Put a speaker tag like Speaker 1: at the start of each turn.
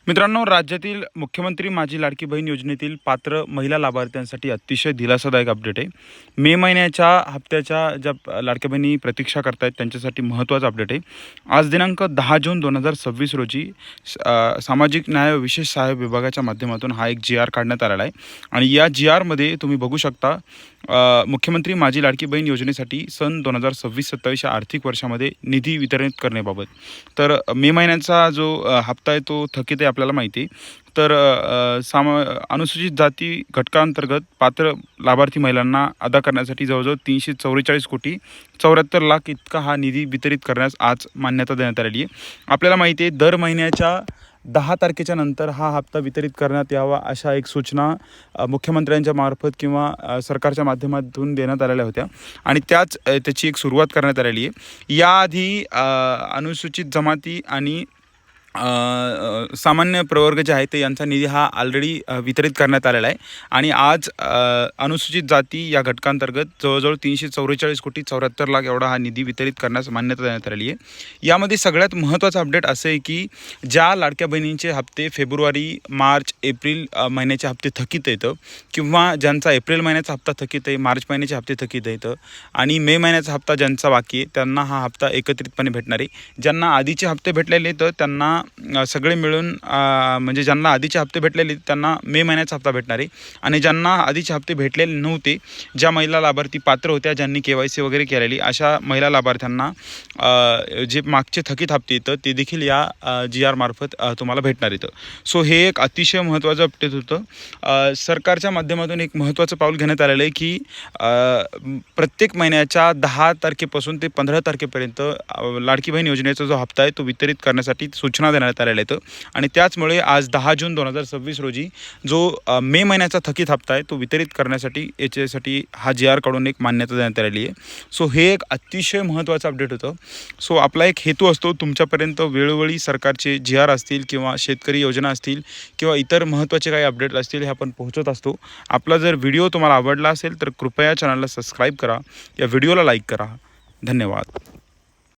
Speaker 1: मित्रांनो, राज्यातील मुख्यमंत्री माझी लाडकी बहीण योजनेतील पात्र महिला लाभार्थ्यांसाठी अतिशय दिलासादायक अपडेट आहे. मे महिन्याच्या हप्त्याच्या ज्या लाडक्या बहिणी प्रतीक्षा करतायत त्यांच्यासाठी महत्त्वाचा अपडेट आहे. आज दिनांक 10 जून 2026 रोजी सामाजिक न्याय व विशेष सहाय्य विभागाच्या माध्यमातून हा एक GR काढण्यात आलेला आहे. आणि या GRमध्ये तुम्ही बघू शकता, मुख्यमंत्री माझी लाडकी बहीण योजनेसाठी सन 2026-27 या आर्थिक वर्षामध्ये निधी वितरित करण्याबाबत. तर मे महिन्याचा जो हप्ता आहे तो थकीत आहे आपल्याला माहिती आहे. तर अनुसूचित जाती घटकांतर्गत पात्र लाभार्थी महिलांना अदा करण्यासाठी जवळजवळ 344 कोटी 74 लाख इतका हा निधी वितरित करण्यास आज मान्यता देण्यात आलेली आहे. आपल्याला माहिती आहे, दर महिन्याच्या 10 तारखेच्या नंतर हा हप्ता वितरित करण्यात यावा अशा एक सूचना मुख्यमंत्र्यांच्या मार्फत किंवा सरकारच्या माध्यमातून देण्यात आलेल्या होत्या आणि त्याची एक सुरुवात करण्यात आलेली आहे. याआधी अनुसूचित जमाती आणि सामान्य प्रवर्ग जे आहे ते यांचा निधी हा ऑलरेडी वितरित करण्यात आलेला आहे. आणि आज अनुसूचित जाती या घटकांतर्गत जवळजवळ 344 कोटी 74 लाख एवढा हा निधी वितरित करण्यास मान्यता देण्यात आलेली आहे. यामध्ये सगळ्यात महत्त्वाचा अपडेट असं आहे की ज्या लाडक्या बहिणींचे हप्ते फेब्रुवारी, मार्च, एप्रिल महिन्याचे हप्ते थकीत येतं किंवा ज्यांचा एप्रिल महिन्याचा हप्ता थकीत आहे, मार्च महिन्याचे हप्ते थकीत येतं आणि मे महिन्याचा हप्ता ज्यांचा बाकी आहे त्यांना हा हप्ता एकत्रितपणे भेटणार आहे. ज्यांना आधीचे हप्ते भेटलेले तर त्यांना सगळे मिळून म्हणजे ज्यांना आधीचे हप्ते भेटलेले त्यांना मे महिन्याचा हप्ता भेटणार आहे. आणि ज्यांना आधीचे हप्ते भेटलेले नव्हते, ज्या महिला लाभार्थी पात्र होत्या, ज्यांनी KYC वगैरे केलेली, अशा महिला लाभार्थ्यांना जे मागचे थकीत हप्ते येतं ते देखील या GR मार्फत तुम्हाला भेटणार येतं. सो हे एक अतिशय महत्त्वाचं अपडेट होतं. सरकारच्या माध्यमातून एक महत्त्वाचं पाऊल घेण्यात आलेलं आहे की प्रत्येक महिन्याच्या 10 तारखेपासून ते 15 तारखेपर्यंत लाडकी बहीण योजनेचा जो हप्ता आहे तो वितरित करण्यासाठी सूचना देण्यात आलेल्या आहेत. आणि त्याचमुळे आज 10 जून 2026 रोजी जो मे महिन्याचा थकीत हप्ता आहे तो वितरित करण्यासाठी याच्यासाठी हा GR काढून एक मान्यता देण्यात आलेली आहे. सो हे एक अतिशय महत्त्वाचं अपडेट होतं. सो आपला एक हेतू असतो तुमच्यापर्यंत वेळोवेळी सरकारचे GR असतील किंवा शेतकरी योजना असतील किंवा इतर महत्त्वाचे काही अपडेट असतील हे आपण पोहोचत असतो. आपला जर व्हिडिओ तुम्हाला आवडला असेल तर कृपया चॅनलला सबस्क्राईब करा, या व्हिडिओला लाईक करा. धन्यवाद.